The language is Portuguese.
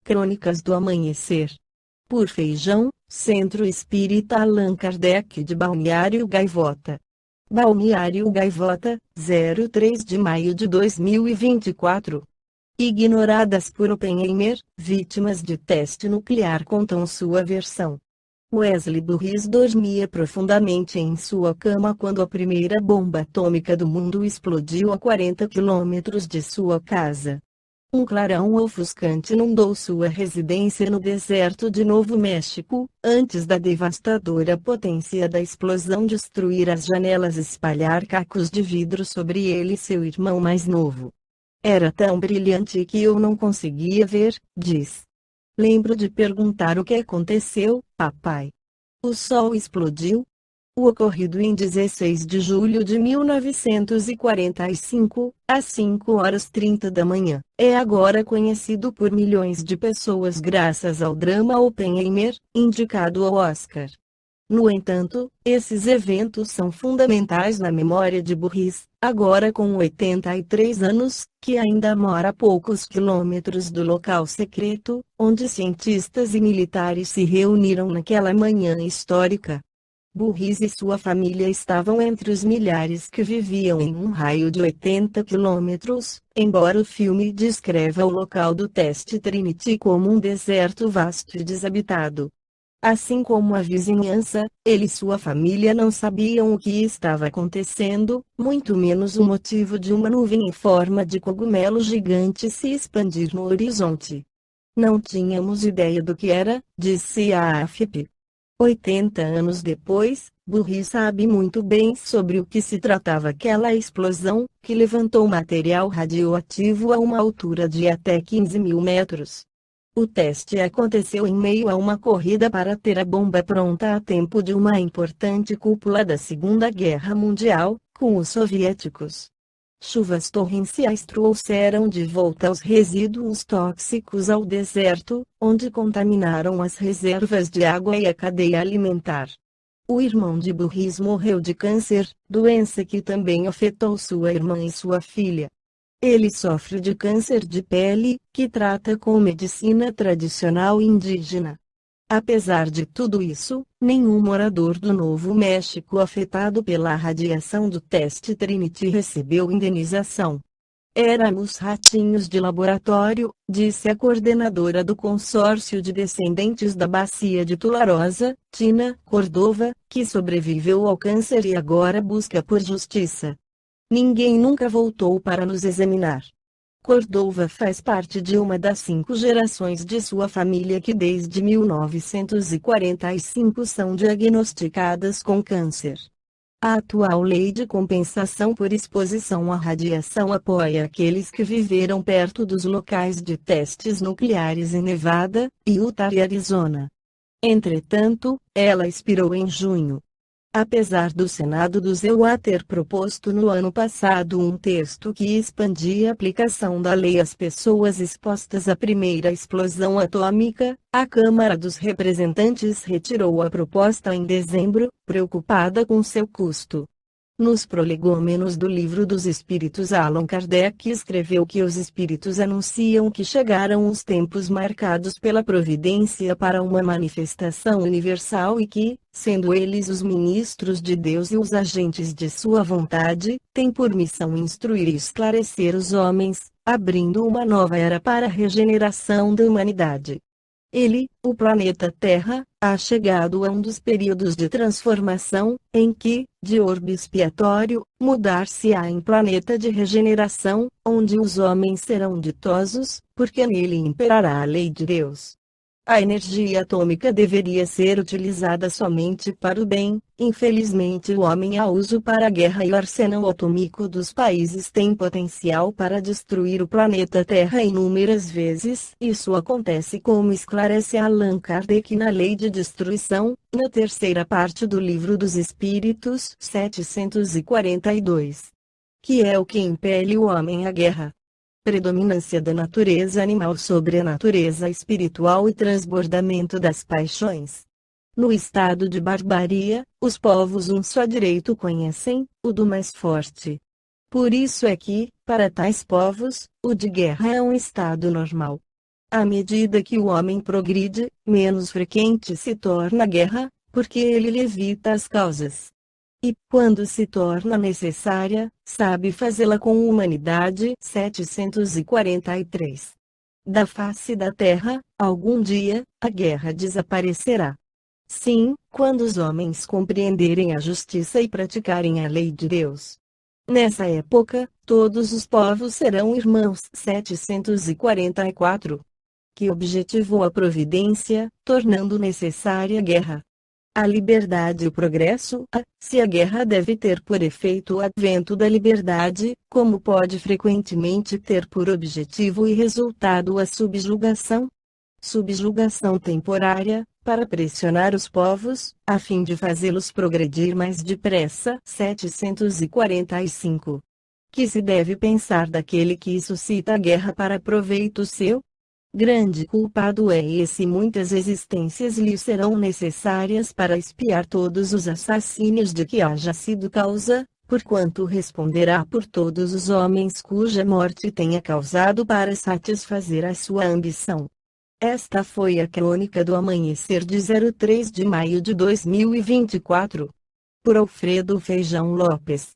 Crônicas do Amanhecer. Por Feijão, Centro Espírita Allan Kardec de Balneário Gaivota. Balneário Gaivota, 03 de maio de 2024. Ignoradas por Oppenheimer, vítimas de teste nuclear contam sua versão. Wesley Burris dormia profundamente em sua cama quando a primeira bomba atômica do mundo explodiu a 40 quilômetros de sua casa. Um clarão ofuscante inundou sua residência no deserto de Novo México, antes da devastadora potência da explosão destruir as janelas e espalhar cacos de vidro sobre ele e seu irmão mais novo. Era tão brilhante que eu não conseguia ver, diz. Lembro de perguntar o que aconteceu, papai. O sol explodiu? O ocorrido em 16 de julho de 1945, às 5h30 da manhã, é agora conhecido por milhões de pessoas graças ao drama Oppenheimer, indicado ao Oscar. No entanto, esses eventos são fundamentais na memória de Burris, agora com 83 anos, que ainda mora a poucos quilômetros do local secreto, onde cientistas e militares se reuniram naquela manhã histórica. Burris e sua família estavam entre os milhares que viviam em um raio de 80 quilômetros, embora o filme descreva o local do teste Trinity como um deserto vasto e desabitado. Assim como a vizinhança, ele e sua família não sabiam o que estava acontecendo, muito menos o motivo de uma nuvem em forma de cogumelo gigante se expandir no horizonte. Não tínhamos ideia do que era, disse a AFP. 80 anos depois, Burris sabe muito bem sobre o que se tratava aquela explosão, que levantou material radioativo a uma altura de até 15.000 metros. O teste aconteceu em meio a uma corrida para ter a bomba pronta a tempo de uma importante cúpula da Segunda Guerra Mundial, com os soviéticos. Chuvas torrenciais trouxeram de volta os resíduos tóxicos ao deserto, onde contaminaram as reservas de água e a cadeia alimentar. O irmão de Burris morreu de câncer, doença que também afetou sua irmã e sua filha. Ele sofre de câncer de pele, que trata com medicina tradicional indígena. Apesar de tudo isso, nenhum morador do Novo México afetado pela radiação do teste Trinity recebeu indenização. Éramos ratinhos de laboratório, disse a coordenadora do consórcio de descendentes da bacia de Tularosa, Tina Cordova, que sobreviveu ao câncer e agora busca por justiça. Ninguém nunca voltou para nos examinar. Cordova faz parte de uma das 5 gerações de sua família que desde 1945 são diagnosticadas com câncer. A atual lei de compensação por exposição à radiação apoia aqueles que viveram perto dos locais de testes nucleares em Nevada, Utah e Arizona. Entretanto, ela expirou em junho. Apesar do Senado do EUA ter proposto no ano passado um texto que expandia a aplicação da lei às pessoas expostas à primeira explosão atômica, a Câmara dos Representantes retirou a proposta em dezembro, preocupada com seu custo. Nos prolegômenos do Livro dos Espíritos, Allan Kardec escreveu que os espíritos anunciam que chegaram os tempos marcados pela providência para uma manifestação universal e que, sendo eles os ministros de Deus e os agentes de sua vontade, têm por missão instruir e esclarecer os homens, abrindo uma nova era para a regeneração da humanidade. Ele, o planeta Terra, ha chegado a um dos períodos de transformação, em que, de orbe expiatório, mudar-se-á em planeta de regeneração, onde os homens serão ditosos, porque nele imperará a lei de Deus. A energia atômica deveria ser utilizada somente para o bem, infelizmente o homem a usa para a guerra e o arsenal atômico dos países tem potencial para destruir o planeta Terra inúmeras vezes. Isso acontece como esclarece Allan Kardec na Lei de Destruição, na terceira parte do Livro dos Espíritos 742. Que é o que impele o homem à guerra. Predominância da natureza animal sobre a natureza espiritual e transbordamento das paixões. No estado de barbaria, os povos um só direito conhecem, o do mais forte. Por isso é que, para tais povos, o de guerra é um estado normal. À medida que o homem progride, menos frequente se torna a guerra, porque ele lhe evita as causas. E, quando se torna necessária, sabe fazê-la com humanidade. 743. Da face da terra, algum dia, a guerra desaparecerá. Sim, quando os homens compreenderem a justiça e praticarem a lei de Deus. Nessa época, todos os povos serão irmãos. 744. Que objetivou a providência, tornando necessária a guerra. A liberdade e o progresso. Se a guerra deve ter por efeito o advento da liberdade, como pode frequentemente ter por objetivo e resultado a subjugação? Subjugação temporária, para pressionar os povos, a fim de fazê-los progredir mais depressa. 745. Que se deve pensar daquele que suscita a guerra para proveito seu? Grande culpado é esse, muitas existências lhe serão necessárias para expiar todos os assassínios de que haja sido causa, porquanto responderá por todos os homens cuja morte tenha causado para satisfazer a sua ambição. Esta foi a crônica do amanhecer de 03 de maio de 2024. Por Alfredo Feijão Lopes.